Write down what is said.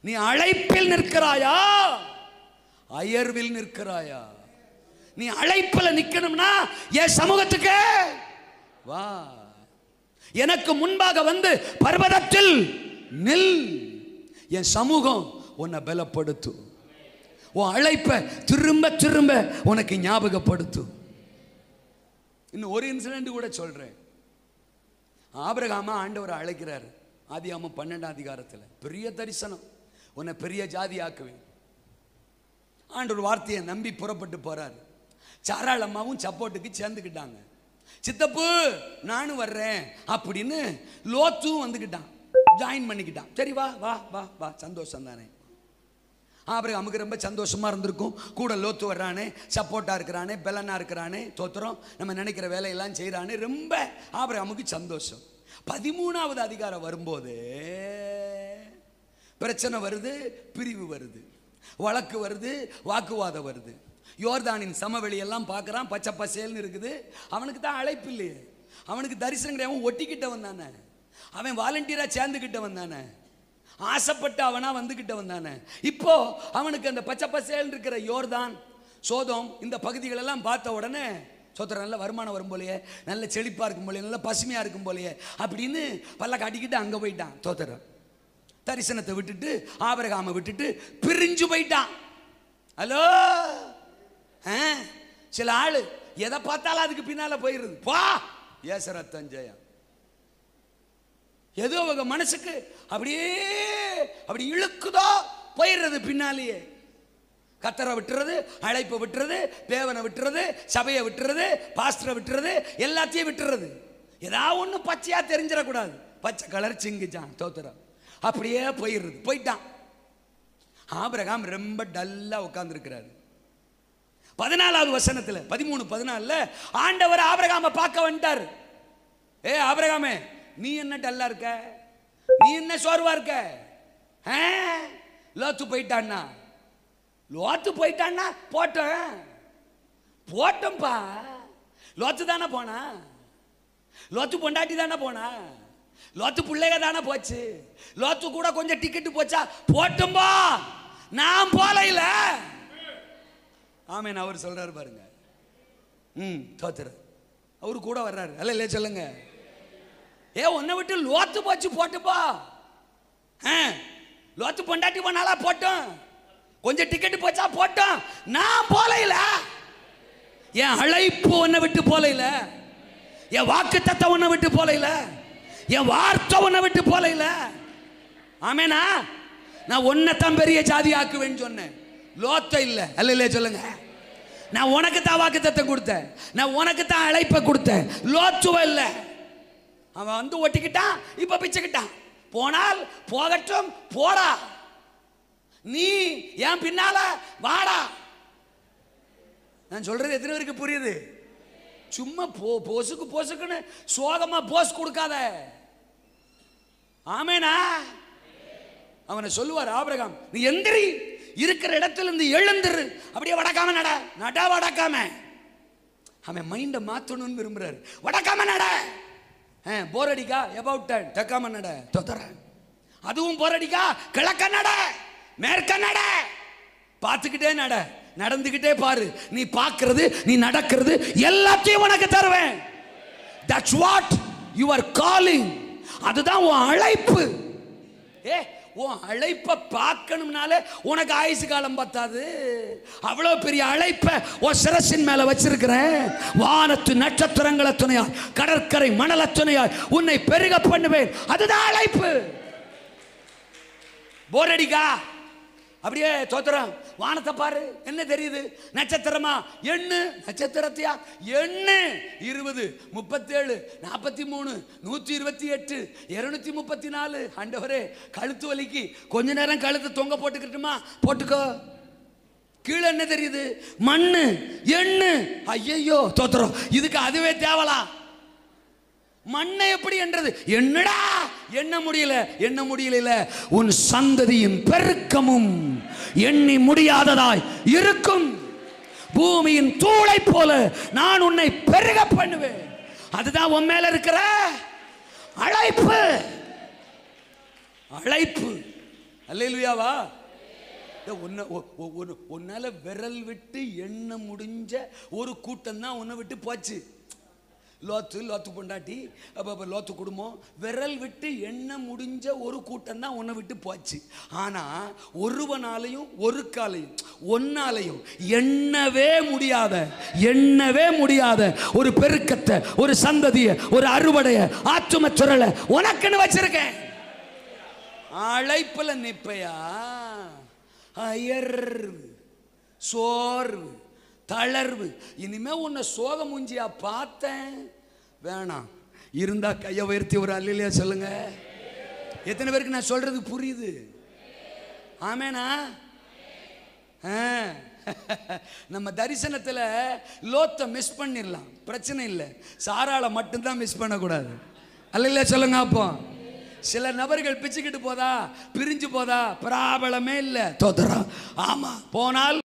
நீ அழைப்பில் நிற்கிறாயா, அயர்வில் நிற்கிறாயா? நீ அழைப்பில் நிக்கணும்னா என் சமூகத்துக்கு வா. எனக்கு முன்பாக வந்து பர்வதத்தில் நில். என் சமூகம் உன்னை பலப்படுத்து. உன் அழைப்பை திரும்ப திரும்ப உனக்கு ஞாபகப்படுத்தும். இன்னும் ஒரு இன்சிடென்ட் கூட சொல்றேன். ஆபிரகாம ஆண்டவர் அழைக்கிறார். ஆதியாகமம் 12ஆம் அதிகாரத்தில் பெரிய தரிசனம், உன்னை பெரிய ஜாதி ஆக்குவேன். ஆண்டவர் வார்த்தையை நம்பி புறப்பட்டு போறாரு. சாராள் அம்மாவும் சப்போர்ட்டுக்கு சேர்ந்துக்கிட்டாங்க. சித்தப்பு நானும் வர்றேன் அப்படின்னு லோத்தும் வந்துக்கிட்டான், ஜாயின் பண்ணிக்கிட்டான். சரி வா வா வா வா, சந்தோஷம் தானே. ஆபிரகாமுக்கு ரொம்ப சந்தோஷமா இருந்திருக்கும். கூட லோத்து வர்றானே, சப்போர்ட்டா இருக்கிறானே, பெலனா இருக்கிறானே, தோத்திரம் நம்ம நினைக்கிற வேலையெல்லாம் செய்யறானே, ரொம்ப ஆபிரகாமுக்கு சந்தோஷம். 13ஆவது அதிகாரம் வரும்போது பிரச்சனை வருது, பிரிவு வருது, வழக்கு வருது, வாக்குவாதம் வருது. யோர்தானின் சமவெளி எல்லாம் பார்க்குறான், பச்சை பசேல்னு இருக்குது. அவனுக்கு தான் அழைப்பு இல்லையே, அவனுக்கு தரிசனம் கிடையாது. அவன் ஒட்டிக்கிட்ட வந்தானே, அவன் வாலண்டியராக சேர்ந்துக்கிட்ட வந்தானே, ஆசைப்பட்டு அவனா வந்துக்கிட்ட வந்தானே. இப்போ அவனுக்கு அந்த பச்சை பசேல் இருக்கிற யோர்தான், சோதோம் இந்த பகுதிகள் எல்லாம் பார்த்த உடனே சோத்திரம் நல்ல வருமானம் வரும் போலையே, நல்ல செழிப்பாக இருக்கும் போலையே, நல்ல பசுமையாக இருக்கும் போலையே அப்படின்னு பல்ல காட்டிக்கிட்டு அங்கே போயிட்டான். தோத்திரம் தரிசனத்தை விட்டுட்டு, ஆபிரகாமை விட்டுட்டு பிரிஞ்சு போயிட்டான். ஹலோ, சில ஆளு எதை பார்த்தாலும் அதுக்கு பின்னால போயிருது. பா ஏசரத்தன் ஜெயம். ஏதோ அவங்க மனசுக்கு அப்படியே அப்படி இழுக்குதோ போயிடுறது பின்னாலேயே. கத்தரை விட்டுறது, அழைப்பை விட்டுறது, தேவனை விட்டுறது, சபையை விட்டுறது, பாஸ்டரை விட்டுறது, எல்லாத்தையும் விட்டுறது. ஏதாவது ஒன்று பச்சையா தெரிஞ்சிடக்கூடாது. பச்சை கலர் சிங்கிச்சான் தோத்திரம் அப்படியே போயிடுறது. போயிட்டான். ஆபிரகாம் ரொம்ப டல்லா உட்கார்ந்துருக்கிறாரு. 14வது வசனத்தில் 13-14 ஆண்டவர் ஆபிரகாமை பார்க்க வந்துட்டார். ஏ ஆபிரகாமே, நீ என்ன டல்லா இருக்க, நீ என்ன சோர்வா இருக்க? லோத்து போயிட்டான்னா, லோத்து போயிட்டான்னா போட்டோம் போட்டோம்பா. லோத்து தானே போனா, லோத்து பொண்டாட்டி தானே போனா, லோத்து பிள்ளைங்க தானே போச்சு, லோத்து கூட கொஞ்சம் டிக்கெட்டு போச்சா, போட்டோம்பா நான் போல இல்ல. ஆமேன் அவர் சொல்றாரு பாருங்க. தோத்துற அவரு கூட வர்றாரு. அல்ல இல்லையா சொல்லுங்க. ஏ உன்னை விட்டு லோத்து போச்சு போட்டுப்பா. லோத்து பொண்டாட்டி போனாலா போட்டோம், கொஞ்சம் டிக்கெட் போச்சா போட்டோம், நான் போல இல்ல. என் அழைப்பு உன்னை விட்டு போல இல்ல, என் வாக்கு தத்தம் உன்னை விட்டு போல இல்ல, என் வார்த்தை உன்னை விட்டு போல இல்ல. ஆமேனா, நான் உன்னைத்தான் பெரிய ஜாதி ஆக்குவேன்னு சொன்னேன், லோத்த இல்ல. அல்ல இல்லையா சொல்லுங்க. நான் உனக்கு தான் வாக்கு தத்தம் கொடுத்தேன், நான் உனக்கு தான் அழைப்பை கொடுத்தேன், லோத்துவ இல்ல. அவன் வந்து ஒட்டிக்கிட்டான், இப்ப பிச்சுக்கிட்டான். போனால் போகட்டும், போடா, நீ ஏன் பின்னால வாடா. நான் சொல்றது எத்தனை பேருக்கு புரியுது? சும்மா போசுக்கு போசுக்குன்னு சோகமா போஸ் கொடுக்காத. ஆமேனா. அவனை சொல்லுவார் ஆபிரகாம், நீ எந்திரி, இருக்கிற இடத்துல இருந்து எழுந்துரு, அப்படியே வடக்காம நட, நட வடக்காம. அவன் மைண்ட மாத்தணும்னு விரும்புறாரு. வடக்காம நட, போர் அடிக்கா எபவுட் டர்ன் தெக்காம நட, தொத்தர. அதுவும் போர் அடிக்கா கிழக்க நட, மேற்க நட, பார்த்துக்கிட்டே நட, நடந்துகிட்டே பாரு. நீ பார்க்கிறது, நீ நடக்கிறது எல்லாத்தையும் உனக்கு தருவேன். That's what you are calling. அதுதான் உன் அழைப்பு. உன் அழைப்பை பார்க்கணும்னாலே உனக்கு ஆயுசு காலம் பத்தாது. அவ்வளவு பெரிய அழைப்பை உன் சிரசின் மேல வச்சிருக்கிறேன். வானத்து நட்சத்திரங்களை துணையாய், கடற்கரை மணல துணையாய் உன்னை பெருக பண்ணுவேன். அதுதான் அழைப்பு. போரடிக்கா அப்படியே தோத்திரம், வானத்தை பாரு, என்ன தெரியுது? நட்சத்திரமா? எண்ணு நட்சத்திரத்தையா, எண்ணு. 20, 37, 43, 128, 234. ஆண்டவரே, கழுத்து வலிக்கு கொஞ்ச நேரம் கழுத்து தொங்க போட்டுக்கிட்டுமா? போட்டுக்கோ. கீழே என்ன தெரியுது? மண்ணு. எண்ணு. ஐயோ தோத்திரம், இதுக்கு அதுவே தேவலாம். மண்ணை எப்படி என்றது? என்னடா எண்ண முடியல, எண்ண முடியல. உன் சந்ததியின் பெருக்கமும் எண்ணி முடியாததாய் இருக்கும். பூமியின் தூளை போல நான் உன்னை பெருக பண்ணுவேன். அதுதான் உன் மேல இருக்கிற அழைப்பு. அழைப்பு அல்லேலூயாவா? உன்னால விரல் விட்டு எண்ண முடிஞ்ச ஒரு கூட்டம் தான் உன்னை விட்டு போச்சு. லோத்து பொண்டாட்டி, லோத்து குடும்பம், விரல் விட்டு எண்ண முடிஞ்ச ஒரு கூட்டம் தான் உன்னை விட்டு போச்சு. ஆனா ஒருவனாலையும் ஒரு காலையும் ஒன்னாலையும் எண்ணவே முடியாத ஒரு பெருக்கத்தை, ஒரு சந்ததியை, ஒரு அறுவடைய, ஆத்தும துறலை உனக்குன்னு வச்சிருக்கேன். அழைப்புல நிப்பையா? அயர்வு, சோர்வு, தளர்வு. இனிமே உன்னை சோக மூஞ்சியா பார்த்தேன் வேணாம். இருந்தா கையை உயர்த்தி ஒரு அல்லேலூயா சொல்லுங்க. எத்தனை பேருக்கு நான் சொல்றது புரியுது? ஆமேனா? நம்ம தரிசனத்தில் லோத்தை மிஸ் பண்ணிடலாம், பிரச்சனை இல்லை. சாராளை மட்டும்தான் மிஸ் பண்ணக்கூடாது. அல்லேலூயா சொல்லுங்க. அப்போ சில நபர்கள் பிச்சுக்கிட்டு போதா, பிரிஞ்சு போதா, பிராபலமே இல்லை. தோத்துறோம். ஆமா, போனால்